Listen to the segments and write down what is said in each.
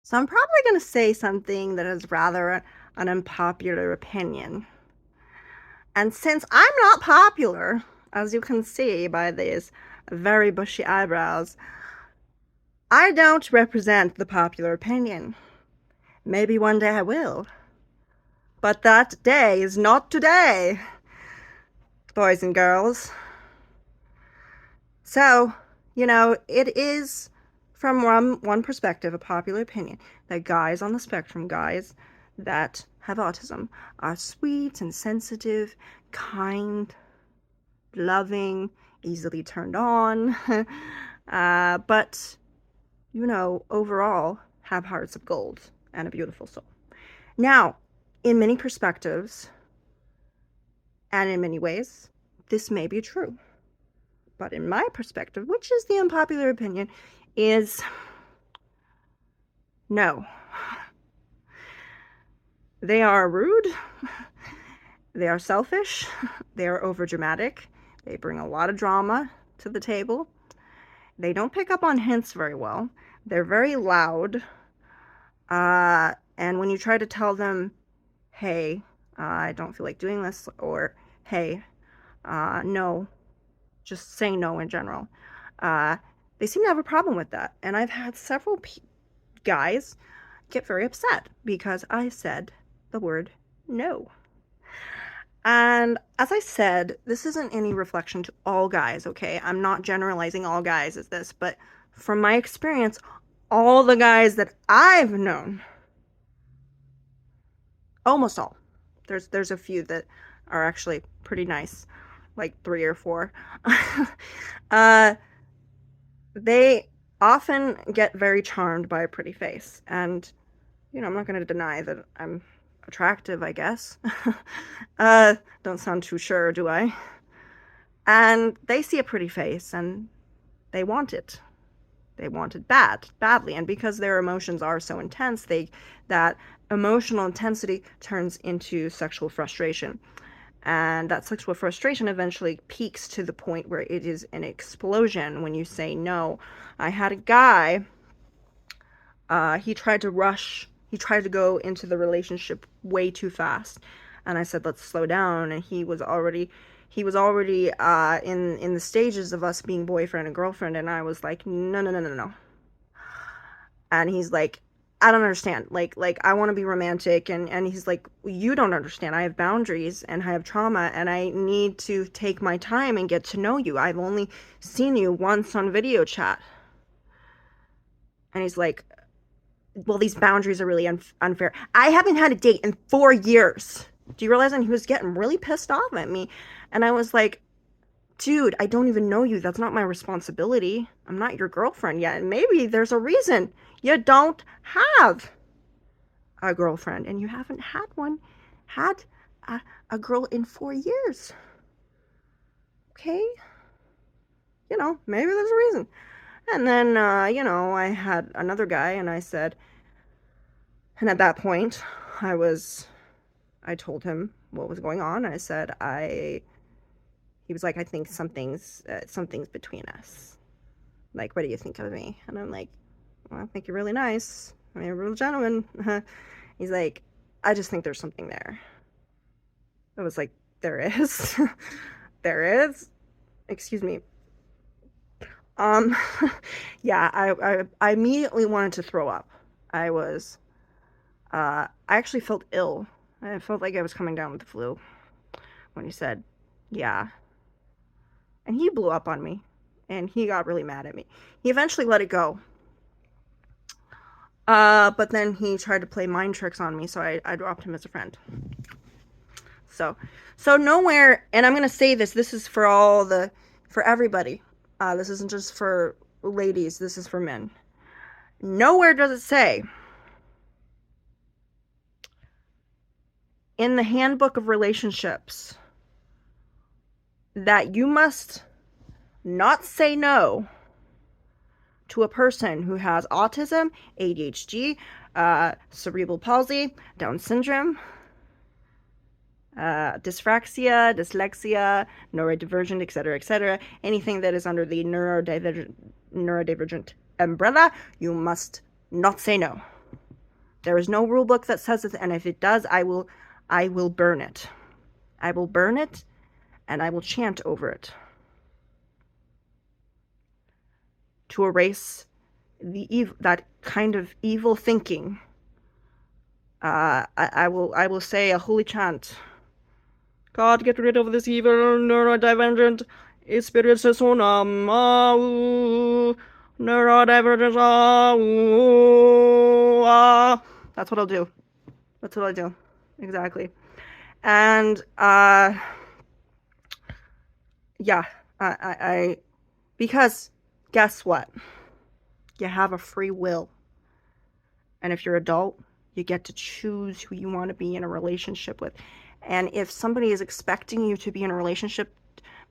So I'm probably going to say something that is rather an unpopular opinion. And since I'm not popular, as you can see by these very bushy eyebrows, I don't represent the popular opinion. Maybe one day I will. But that day is not today, boys and girls. So, it is from one perspective a popular opinion that guys on the spectrum, guys that have autism, are sweet and sensitive, kind, loving, easily turned on, but, overall have hearts of gold and a beautiful soul. Now, in many perspectives and in many ways, this may be true. But in my perspective, which is the unpopular opinion, is no. They are rude. They are selfish. They are overdramatic. They bring a lot of drama to the table. They don't pick up on hints very well. They're very loud. And when you try to tell them, hey, I don't feel like doing this, or hey, no, just say no in general, they seem to have a problem with that. And I've had several guys get very upset because I said the word no. And as I said, this isn't any reflection to all guys, okay? I'm not generalizing all guys as this, but from my experience, all the guys that I've known, almost all, there's a few that are actually pretty nice, like 3 or 4. They often get very charmed by a pretty face. And, I'm not going to deny that I'm attractive, I guess. Don't sound too sure, do I? And they see a pretty face and they want it. They want it badly. And because their emotions are so intense, that emotional intensity turns into sexual frustration. And that sexual frustration eventually peaks to the point where it is an explosion when you say no. I had a guy, he tried to go into the relationship way too fast. And I said, let's slow down. And he was already in the stages of us being boyfriend and girlfriend. And I was like, no, no, no, no, no. And he's like, I don't understand. Like I want to be romantic. And he's like, you don't understand. I have boundaries and I have trauma and I need to take my time and get to know you. I've only seen you once on video chat. And he's like, well, these boundaries are really unfair. I haven't had a date in 4 years. Do you realize? And he was getting really pissed off at me. And I was like, dude, I don't even know you. That's not my responsibility. I'm not your girlfriend yet. And maybe there's a reason you don't have a girlfriend and you haven't had a girl in 4 years. Okay? Maybe there's a reason. And then, I had another guy and I said, and at that point, I told him what was going on. I said, he was like, I think something's between us. Like, what do you think of me? And I'm like, well, I think you're really nice. I mean, you're a real gentleman. He's like, I just think there's something there. I was like, there is. There is. Excuse me. Um, yeah, I immediately wanted to throw up. I actually felt ill. I felt like I was coming down with the flu when he said, yeah. And he blew up on me and he got really mad at me. He eventually let it go. But then he tried to play mind tricks on me, so I dropped him as a friend. So nowhere, and I'm going to say this is for everybody. This isn't just for ladies, this is for men. Nowhere does it say in the handbook of relationships that you must not say no to a person who has autism, ADHD, cerebral palsy, Down syndrome, dyspraxia, dyslexia, neurodivergent, etc., anything that is under the neurodivergent umbrella, you must not say no. There is no rule book that says it, and if it does, I will burn it. I will burn it, and I will chant over it to erase that kind of evil thinking. I will say a holy chant. God, get rid of this evil neurodivergent spirit sonam. Neurodivergent. That's what I'll do. That's what I'll do. Exactly. And yeah, because guess what? You have a free will. And if you're adult, you get to choose who you want to be in a relationship with. And if somebody is expecting you to be in a relationship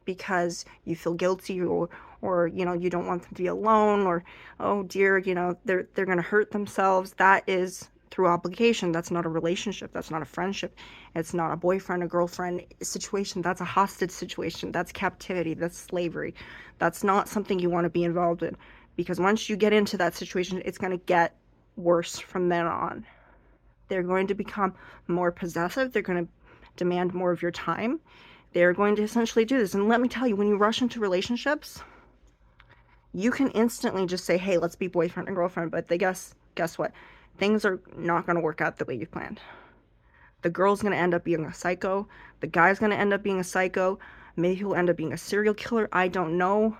because you feel guilty, or you know, you don't want them to be alone, or oh dear, you know, they're going to hurt themselves, that is through obligation. That's not a relationship. That's not a friendship. It's not a boyfriend or girlfriend situation. That's a hostage situation. That's captivity. That's slavery. That's not something you want to be involved in, because once you get into that situation, it's going to get worse from then on. They're going to become more possessive. They're going to demand more of your time. They're going to essentially do this. And let me tell you, when you rush into relationships, you can instantly just say, hey, let's be boyfriend and girlfriend. But guess what? Things are not going to work out the way you planned. The girl's going to end up being a psycho. The guy's going to end up being a psycho. Maybe he'll end up being a serial killer. I don't know.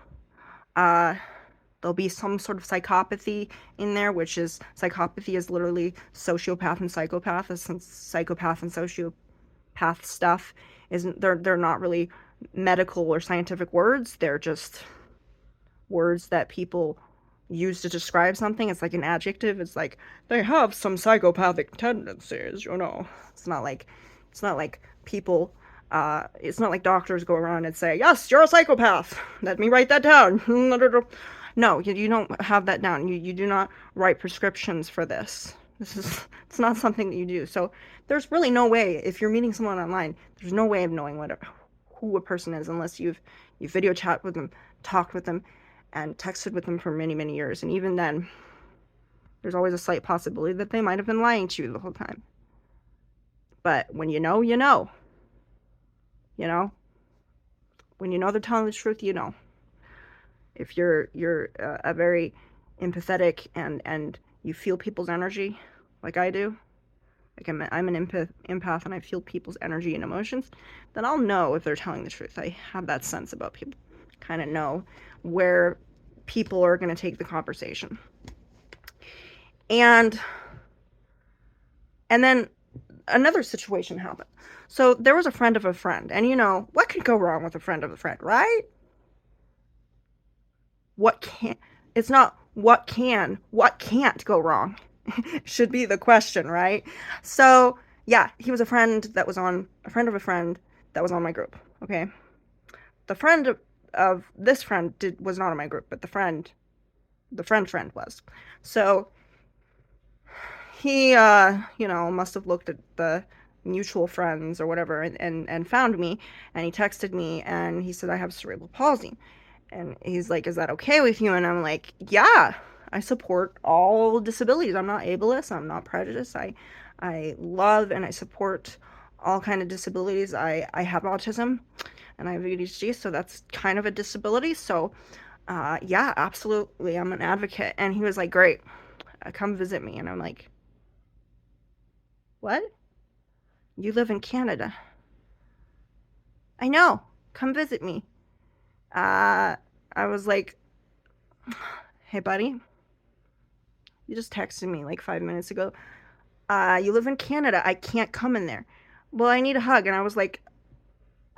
There'll be some sort of psychopathy in there, which is, psychopathy is literally sociopath and psychopath, since psychopath and sociopath stuff isn't, they're not really medical or scientific words. They're just words that people use to describe something. It's like an adjective. It's like, they have some psychopathic tendencies, you know. It's not like people, it's not like doctors go around and say, yes, you're a psychopath, let me write that down. No, you don't have that down. You do not write prescriptions for this. It's not something that you do. So there's really no way, if you're meeting someone online, there's no way of knowing who a person is unless you've video chat with them, talked with them, and texted with them for many, many years. And even then, there's always a slight possibility that they might have been lying to you the whole time. But when you know, you know. You know? When you know they're telling the truth, you know. If you're a very empathetic and you feel people's energy like I do, like I'm an empath and I feel people's energy and emotions, then I'll know if they're telling the truth. I have that sense about people. Kind of know where people are going to take the conversation. And then another situation happened. So there was a friend of a friend, and you know, what could go wrong with a friend of a friend, right? It's not what can't go wrong should be the question, right? So yeah, he was a friend of a friend that was on my group. Okay, the friend of this friend was not in my group, but the friend was. So he you know, must have looked at the mutual friends or whatever, and found me, and he texted me and he said, I have cerebral palsy. And he's like, is that okay with you? And I'm like, yeah, I support all disabilities. I'm not ableist. I'm not prejudiced. I love and I support all kind of disabilities. I have autism and I have ADHD, so that's kind of a disability. So, yeah, absolutely, I'm an advocate. And he was like, great, come visit me. And I'm like, what? You live in Canada? I know. Come visit me. I was like, hey, buddy, you just texted me like 5 minutes ago. You live in Canada. I can't come in there. Well, I need a hug. And I was like,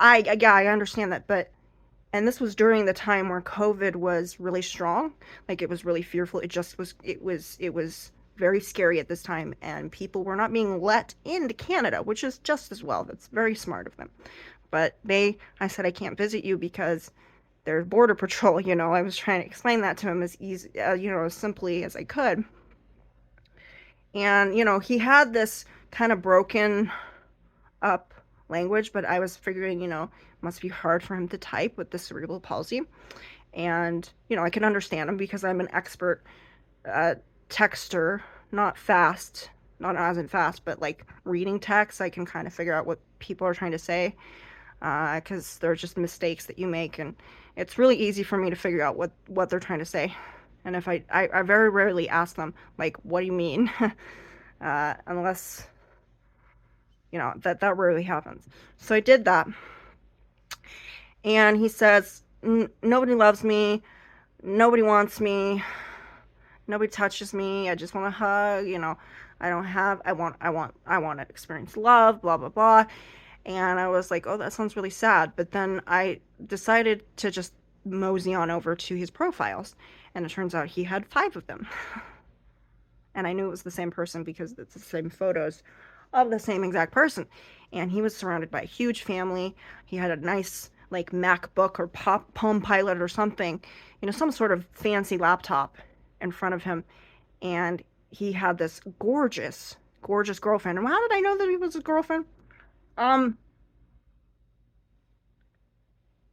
yeah, I understand that. But, and this was during the time where COVID was really strong. Like, it was really fearful. It was very scary at this time. And people were not being let into Canada, which is just as well. That's very smart of them. But I said, I can't visit you because there's border patrol, you know. I was trying to explain that to him as easy, you know, as simply as I could. And, you know, he had this kind of broken up language, but I was figuring, you know, it must be hard for him to type with the cerebral palsy. And, you know, I can understand him because I'm an expert texter, not fast, not as in fast, but like reading text, I can kind of figure out what people are trying to say, because they're just mistakes that you make, and it's really easy for me to figure out what they're trying to say. And if I very rarely ask them, like, what do you mean? Unless, that rarely happens. So I did that. And he says, nobody loves me, nobody wants me, nobody touches me, I just want to hug, I want to experience love, blah, blah, blah. And I was like, oh, that sounds really sad. But then I decided to just mosey on over to his profiles. And it turns out he had 5 of them. And I knew it was the same person because it's the same photos of the same exact person. And he was surrounded by a huge family. He had a nice, like, MacBook or Palm Pilot or something, some sort of fancy laptop in front of him. And he had this gorgeous, gorgeous girlfriend. And how did I know that he was his girlfriend?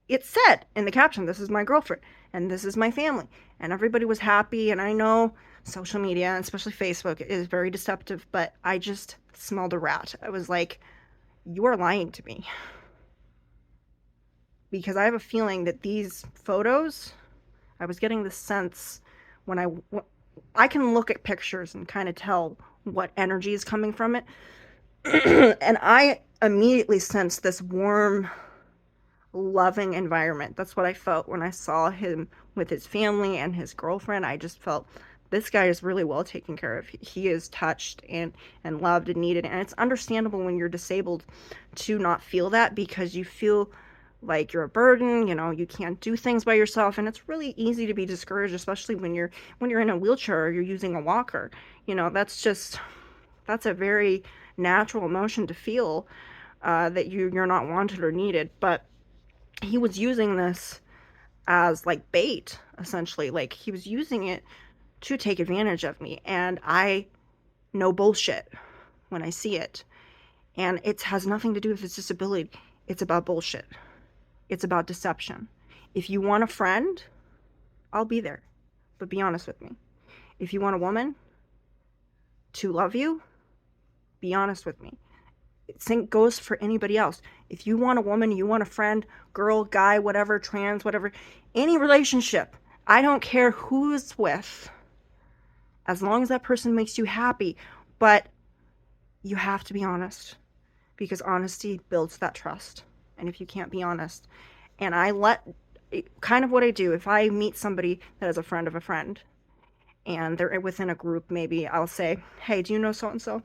It said in the caption, this is my girlfriend and this is my family, and everybody was happy. And I know social media, especially Facebook, is very deceptive, but I just smelled a rat. I was like, you are lying to me, because I have a feeling that these photos, I was getting the sense when I can look at pictures and kind of tell what energy is coming from it. And I immediately sensed this warm, loving environment. That's what I felt when I saw him with his family and his girlfriend. I just felt this guy is really well taken care of. He is touched and loved and needed. And it's understandable when you're disabled to not feel that, because you feel like you're a burden, you can't do things by yourself, and it's really easy to be discouraged, especially when you're in a wheelchair or you're using a walker. That's a very natural emotion to feel, that you're not wanted or needed. But he was using this as like bait, essentially. Like, he was using it to take advantage of me, and I know bullshit when I see it. And it has nothing to do with his disability. It's about bullshit. It's about deception. If you want a friend, I'll be there. But be honest with me. If you want a woman to love you, be honest with me. Same goes for anybody else. If you want a woman, you want a friend, girl, guy, whatever, trans, whatever, any relationship, I don't care who it's with, as long as that person makes you happy. But you have to be honest, because honesty builds that trust. And if you can't be honest, and kind of what I do, if I meet somebody that is a friend of a friend, and they're within a group, maybe I'll say, hey, do you know so-and-so?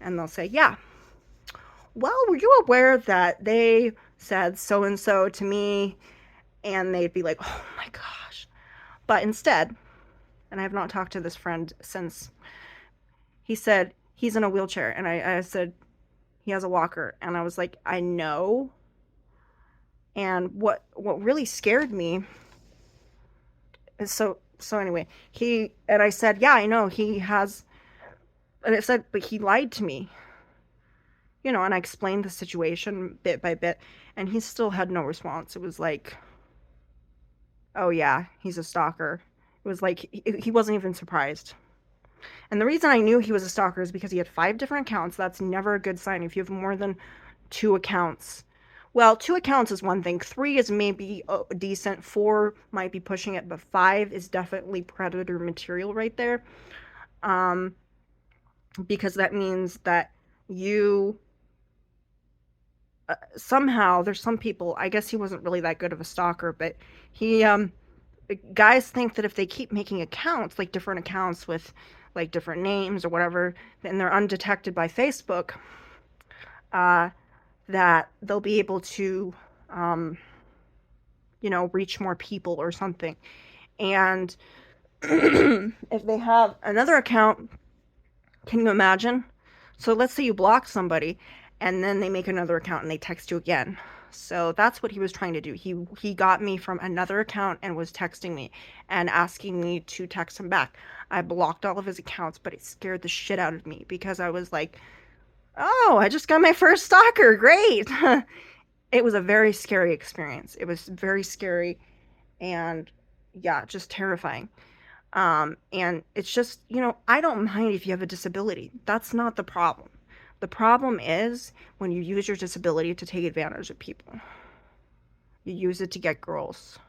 And they'll say, yeah. Well, were you aware that they said so-and-so to me? And they'd be like, oh my gosh. But instead, and I have not talked to this friend since, he said he's in a wheelchair. And I said, he has a walker. And I was like, I know. And what really scared me is, so anyway, I said, yeah, I know he has, and it said, but he lied to me. And I explained the situation bit by bit, and he still had no response. It was like, oh yeah, he's a stalker. It was like, he wasn't even surprised. And the reason I knew he was a stalker is because he had 5 different accounts. That's never a good sign if you have more than 2 accounts. Well, 2 accounts is one thing. 3 is maybe decent. 4 might be pushing it, but 5 is definitely predator material right there. Because that means that you somehow, there's some people, I guess he wasn't really that good of a stalker, but he guys think that if they keep making accounts, like different accounts with like different names or whatever, and they're undetected by Facebook, that they'll be able to, reach more people or something. And if they have another account, can you imagine? So let's say you block somebody, and then they make another account and they text you again. So that's what he was trying to do. He got me from another account and was texting me and asking me to text him back. I blocked all of his accounts, but it scared the shit out of me, because I was like, oh, I just got my first stalker. Great. It was a very scary experience. It was very scary and, yeah, just terrifying. And it's just, I don't mind if you have a disability. That's not the problem. The problem is when you use your disability to take advantage of people. You use it to get girls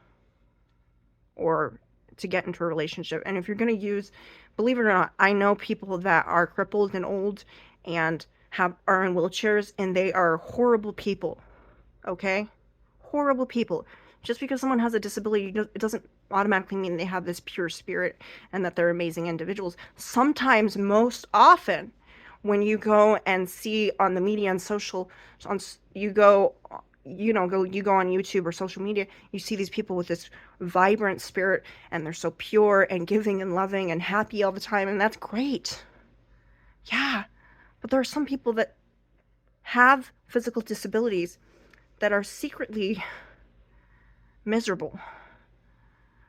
or to get into a relationship. And if you're going to use, believe it or not, I know people that are crippled and old and are in wheelchairs, and they are horrible people. Okay? Horrible people. Just because someone has a disability, it doesn't automatically mean they have this pure spirit and that they're amazing individuals. Sometimes, most often, when you go and see on the media and you go on YouTube or social media, you see these people with this vibrant spirit, and they're so pure and giving and loving and happy all the time, and that's great. Yeah, but there are some people that have physical disabilities that are secretly miserable.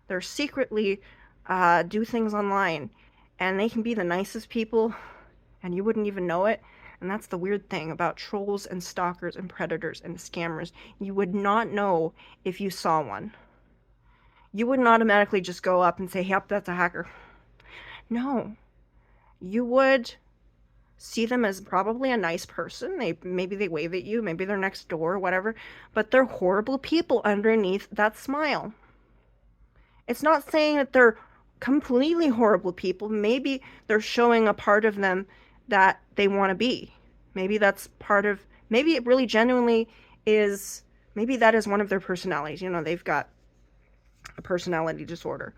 They're secretly do things online, and they can be the nicest people, and you wouldn't even know it. And that's the weird thing about trolls and stalkers and predators and scammers. You would not know if you saw one. You wouldn't automatically just go up and say, yep, that's a hacker. No. You would see them as probably a nice person. Maybe they wave at you, maybe they're next door, whatever, but they're horrible people underneath that smile. It's not saying that they're completely horrible people. Maybe they're showing a part of them that they want to be. Maybe maybe it really genuinely is, maybe that is one of their personalities. They've got a personality disorder.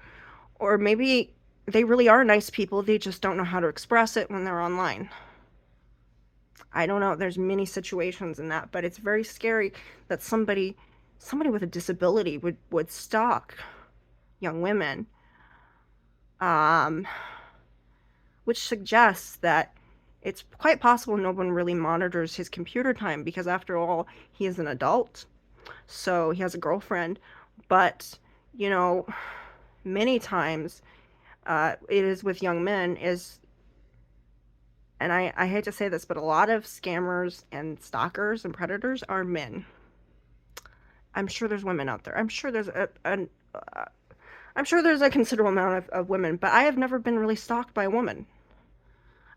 Or maybe they really are nice people, they just don't know how to express it when they're online. I don't know. There's many situations in that, but it's very scary that somebody with a disability would stalk young women, which suggests that it's quite possible no one really monitors his computer time, because after all, he is an adult, so he has a girlfriend. But many times it is with young men, and I hate to say this, but a lot of scammers and stalkers and predators are men. I'm sure there's women out there. I'm sure there's I'm sure there's a considerable amount of women, but I have never been really stalked by a woman.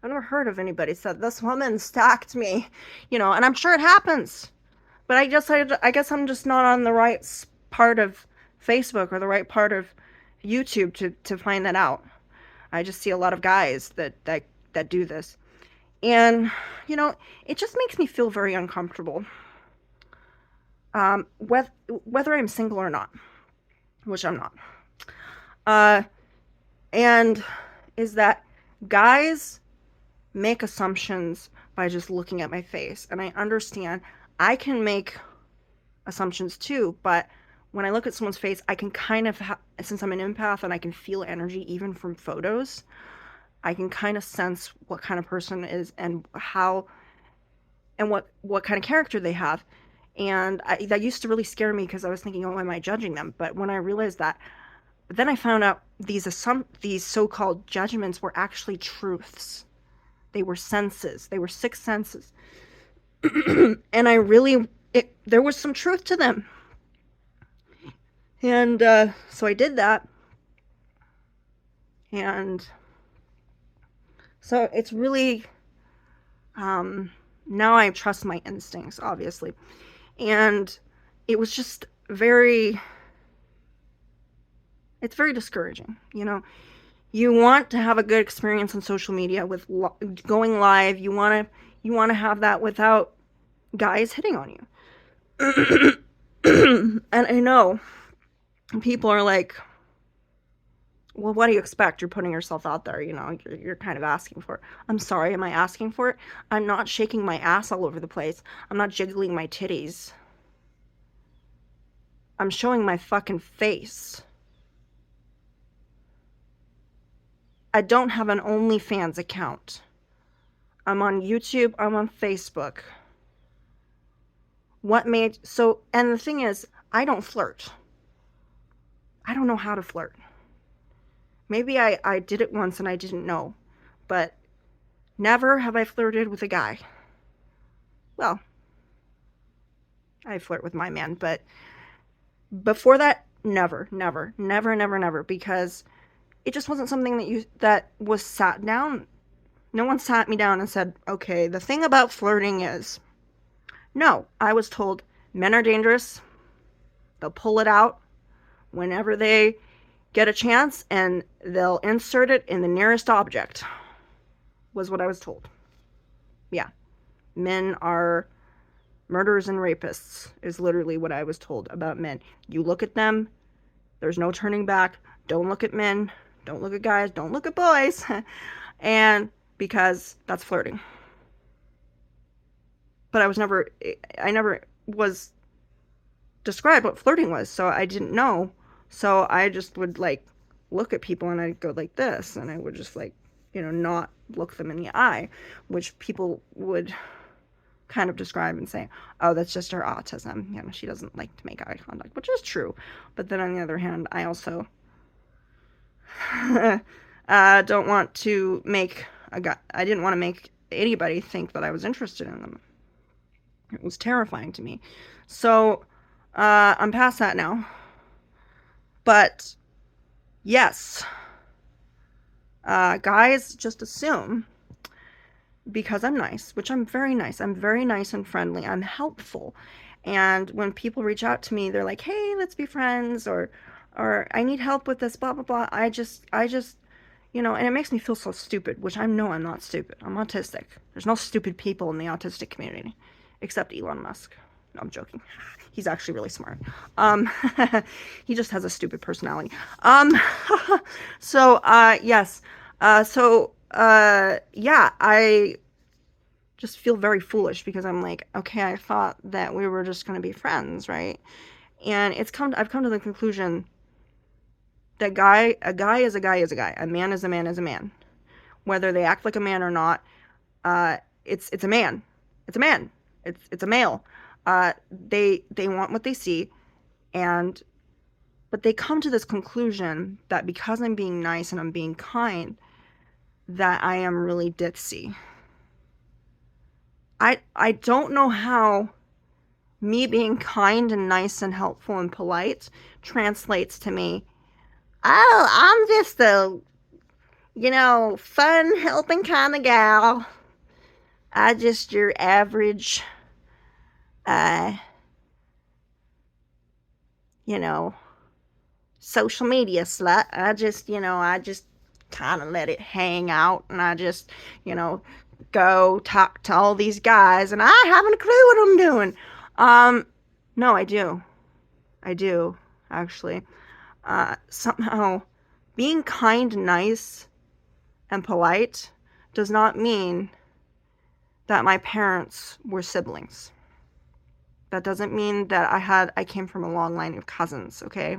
I've never heard of anybody said, this woman stalked me, and I'm sure it happens. But I guess I'm just not on the right part of Facebook or the right part of YouTube to find that out. I just see a lot of guys that do this. And, it just makes me feel very uncomfortable. Whether I'm single or not, which I'm not. And is that guys make assumptions by just looking at my face. And I understand I can make assumptions too, but when I look at someone's face, I can kind of, since I'm an empath and I can feel energy even from photos, I can kind of sense what kind of person is and how and what kind of character they have. And that used to really scare me, because I was thinking, oh, am I judging them? But when I realized that, then I found out these so-called judgments were actually truths. They were senses. They were sixth senses. And there was some truth to them. And so I did that. And so it's really, now I trust my instincts, obviously. And it was just it's very discouraging. You want to have a good experience on social media with going live. You want to have that without guys hitting on you. And I know people are like, well, what do you expect? You're putting yourself out there, you're kind of asking for it. I'm sorry, am I asking for it? I'm not shaking my ass all over the place. I'm not jiggling my titties. I'm showing my fucking face. I don't have an OnlyFans account. I'm on YouTube, I'm on Facebook. And the thing is, I don't flirt. I don't know how to flirt. Maybe I did it once and I didn't know, but never have I flirted with a guy. Well, I flirt with my man, but before that, never, because it just wasn't something that was sat down. No one sat me down and said, okay, the thing about flirting is, no, I was told men are dangerous. They'll pull it out whenever they get a chance, and they'll insert it in the nearest object, was what I was told. Yeah. Men are murderers and rapists, is literally what I was told about men. You look at them, there's no turning back. Don't look at men. Don't look at guys. Don't look at boys. And because that's flirting. But I never was described what flirting was, so I didn't know. So I just would like look at people and I'd go like this, and I would just like, not look them in the eye, which people would kind of describe and say, oh, that's just her autism. She doesn't like to make eye contact, which is true. But then on the other hand, I also don't want to make I didn't want to make anybody think that I was interested in them. It was terrifying to me. So I'm past that now. But yes, guys just assume because I'm nice, which I'm very nice. I'm very nice and friendly. I'm helpful. And when people reach out to me, they're like, hey, let's be friends, or I need help with this, blah, blah, blah. I just, and it makes me feel so stupid, which I'm not stupid. I'm autistic. There's no stupid people in the autistic community, except Elon Musk. No, I'm joking. He's actually really smart. He just has a stupid personality. So, yes. Yeah, I just feel very foolish because I'm like, okay, I thought that we were just going to be friends, right? And I've come to the conclusion that a guy is a guy is a guy. A man is a man is a man. Whether they act like a man or not, it's a man. It's a man. It's a male. They want what they see, but they come to this conclusion that because I'm being nice and I'm being kind, that I am really ditzy. I don't know how me being kind and nice and helpful and polite translates to me. Oh, I'm just a, fun, helping kind of gal. I just your average, uh, social media slut. I just kind of let it hang out, and I just, go talk to all these guys, and I haven't a clue what I'm doing. No, I do, actually. Somehow, being kind, nice, and polite does not mean that my parents were siblings. That doesn't mean that I came from a long line of cousins, okay?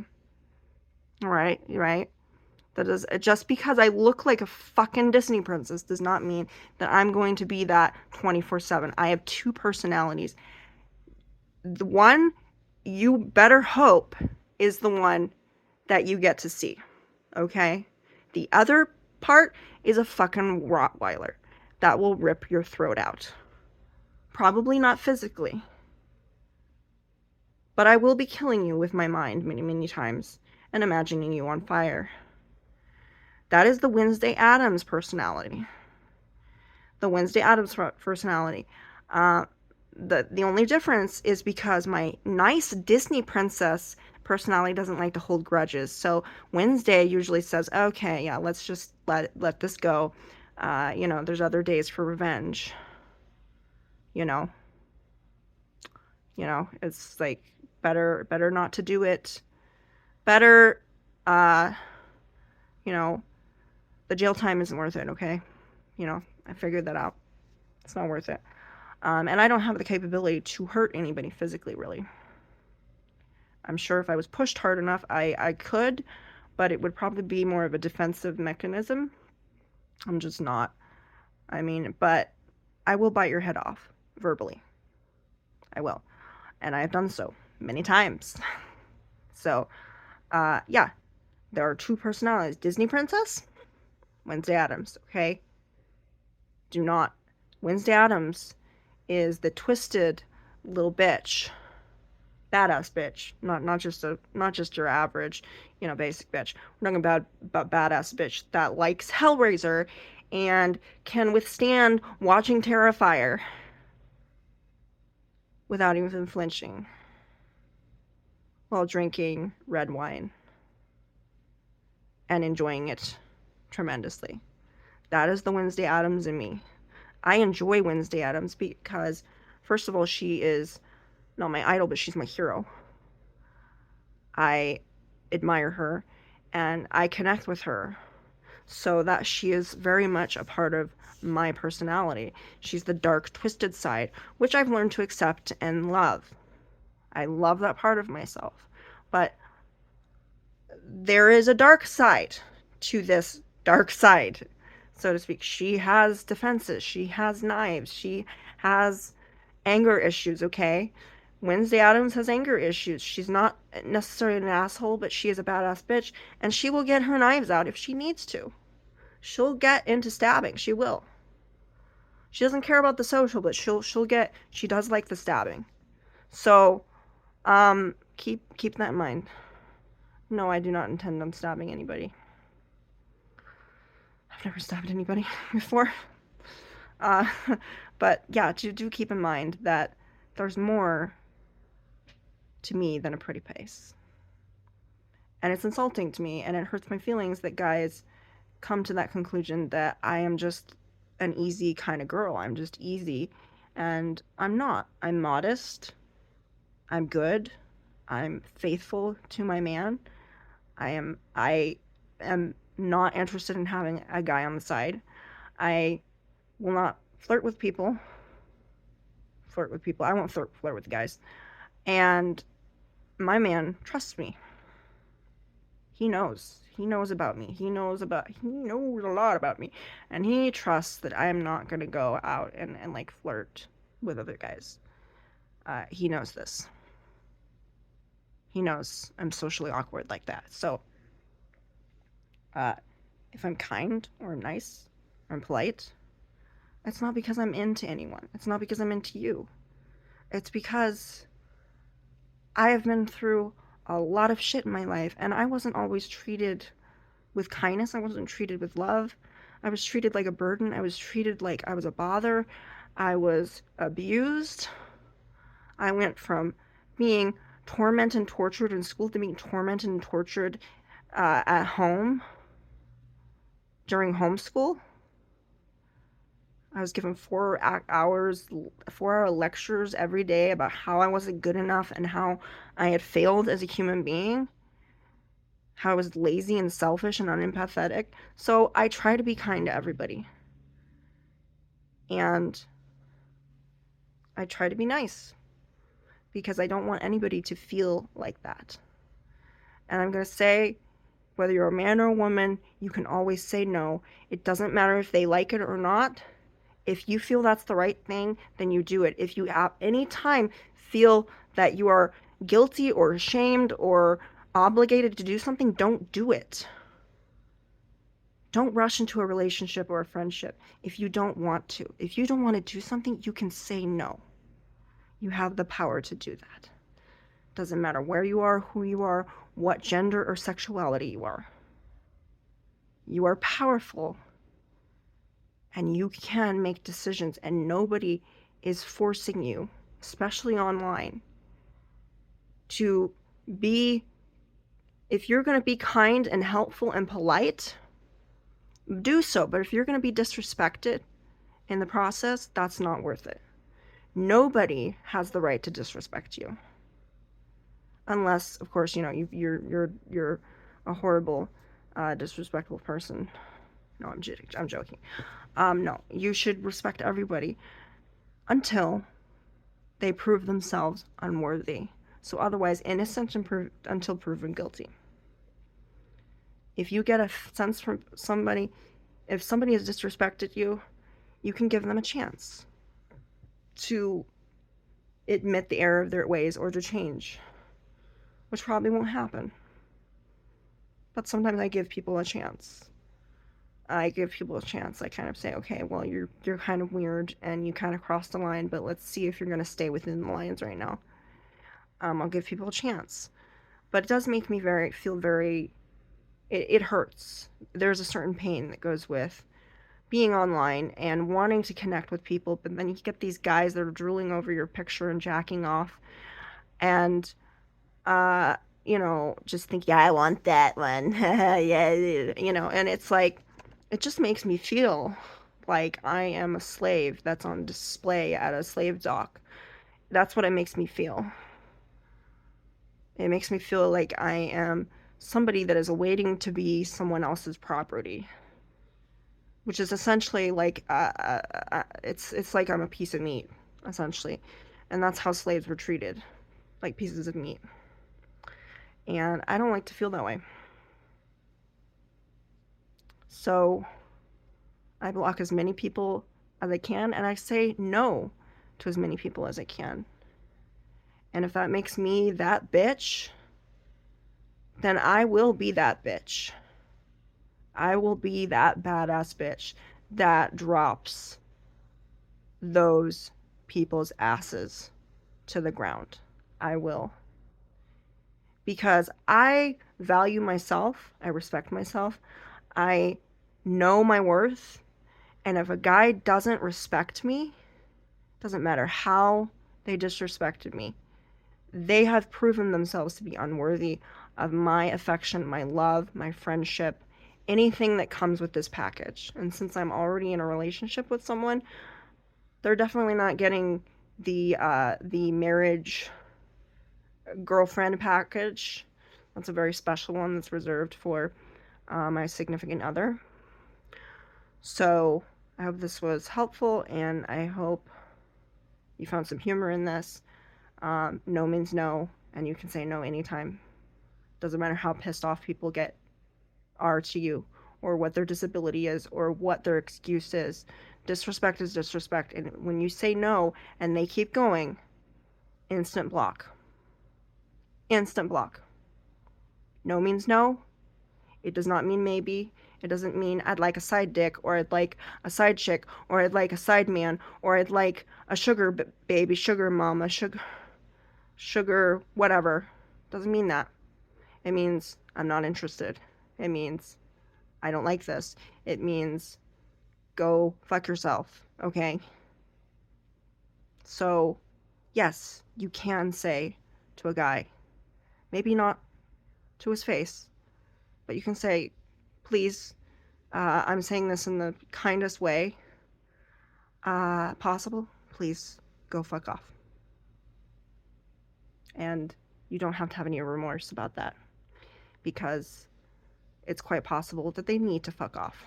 All right, right? That is, just because I look like a fucking Disney princess does not mean that I'm going to be that 24/7. I have two personalities. The one you better hope is the one that you get to see, okay? The other part is a fucking Rottweiler that will rip your throat out. Probably not physically, but I will be killing you with my mind many, many times and imagining you on fire. That is the Wednesday Addams personality. The Wednesday Addams personality. The only difference is because my nice Disney princess personality doesn't like to hold grudges. So Wednesday usually says, okay, yeah, let's just let this go. There's other days for revenge. It's like better not to do it. Better, the jail time isn't worth it, okay? I figured that out. It's not worth it. And I don't have the capability to hurt anybody physically, really. I'm sure if I was pushed hard enough, I could, but it would probably be more of a defensive mechanism. I'm just not. But I will bite your head off, verbally. I will. And I have done so many times. So, yeah. There are two personalities. Disney princess, Wednesday Addams, okay? Do not. Wednesday Addams is the twisted little bitch badass bitch, not just your average, basic bitch. We're talking about badass bitch that likes Hellraiser and can withstand watching Terrifier without even flinching while drinking red wine and enjoying it tremendously. That is the Wednesday Addams in me. I enjoy Wednesday Addams because, first of all, she is not my idol, but she's my hero. I admire her and I connect with her so that she is very much a part of my personality. She's the dark, twisted side, which I've learned to accept and love. I love that part of myself. But there is a dark side to this dark side, so to speak. She has defenses. She has knives. She has anger issues, okay? Wednesday Addams has anger issues. She's not necessarily an asshole, but she is a badass bitch, and she will get her knives out if she needs to. She'll get into stabbing. She will. She doesn't care about the social, but she does like the stabbing. So, keep that in mind. No, I do not intend on stabbing anybody. I've never stabbed anybody before. But yeah, do keep in mind that there's more to me than a pretty face. And it's insulting to me, and it hurts my feelings that guys come to that conclusion that I am just an easy kind of girl. I'm just easy, and I'm not. I'm modest. I'm good. I'm faithful to my man. I am not interested in having a guy on the side. I will not flirt with people. I won't flirt with guys. And my man trusts me. He knows. He knows about me. He knows a lot about me. And he trusts that I am not going to go out and like flirt with other guys. He knows this. He knows I'm socially awkward like that. So, if I'm kind or I'm nice or I'm polite, it's not because I'm into anyone. It's not because I'm into you. It's because I have been through a lot of shit in my life, and I wasn't always treated with kindness. I wasn't treated with love. I was treated like a burden. I was treated like I was a bother. I was abused. I went from being tormented and tortured in school to being tormented and tortured at home during homeschool. I was given 4-hour lectures every day about how I wasn't good enough and how I had failed as a human being, how I was lazy and selfish and unempathetic. So I try to be kind to everybody. And I try to be nice because I don't want anybody to feel like that. And I'm going to say, whether you're a man or a woman, you can always say no. It doesn't matter if they like it or not. If you feel that's the right thing, then you do it. If you at any time feel that you are guilty or ashamed or obligated to do something, don't do it. Don't rush into a relationship or a friendship if you don't want to. If you don't want to do something, you can say no. You have the power to do that. Doesn't matter where you are, who you are, what gender or sexuality you are. You are powerful. And you can make decisions, and nobody is forcing you, especially online, to be, if you're going to be kind and helpful and polite, do so. But if you're going to be disrespected in the process, that's not worth it. Nobody has the right to disrespect you. Unless, of course, you're a horrible, disrespectful person. No, I'm joking. No, you should respect everybody until they prove themselves unworthy. So otherwise, innocent until proven guilty. If you get a sense from somebody, if somebody has disrespected you, you can give them a chance to admit the error of their ways or to change, which probably won't happen. But sometimes I give people a chance. I kind of say, okay, well, you're kind of weird and you kind of crossed the line, but let's see if you're going to stay within the lines right now. I'll give people a chance. But it does make me feel very, it hurts. There's a certain pain that goes with being online and wanting to connect with people, but then you get these guys that are drooling over your picture and jacking off, and uh just think, yeah, I want that one. Yeah, and it's like, it just makes me feel like I am a slave that's on display at a slave dock. That's what it makes me feel. It makes me feel like I am somebody that is waiting to be someone else's property, which is essentially like, it's like I'm a piece of meat, essentially, and that's how slaves were treated, like pieces of meat. And I don't like to feel that way. So I block as many people as I can, and I say no to as many people as I can. And if that makes me that bitch, then I will be that bitch. I will be that badass bitch that drops those people's asses to the ground. I will. Because I value myself, I respect myself, I know my worth, and if a guy doesn't respect me, doesn't matter how they disrespected me, they have proven themselves to be unworthy of my affection, my love, my friendship, anything that comes with this package. And since I'm already in a relationship with someone, they're definitely not getting the marriage girlfriend package. That's a very special one that's reserved for my significant other. So I hope this was helpful, and I hope you found some humor in this. No means no, and you can say no anytime. Doesn't matter how pissed off people are to you, or what their disability is, or what their excuse is. Disrespect is disrespect, and when you say no and they keep going, instant block. Instant block. No means no. It does not mean maybe. It doesn't mean I'd like a side dick, or I'd like a side chick, or I'd like a side man, or I'd like a sugar baby, sugar mama, sugar whatever. Doesn't mean that. It means I'm not interested. It means I don't like this. It means go fuck yourself, okay? So, yes, you can say to a guy, maybe not to his face, but you can say, please, I'm saying this in the kindest way possible. Please go fuck off. And you don't have to have any remorse about that, because it's quite possible that they need to fuck off.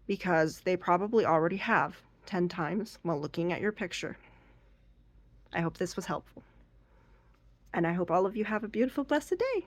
Because they probably already have 10 times while looking at your picture. I hope this was helpful. And I hope all of you have a beautiful, blessed day.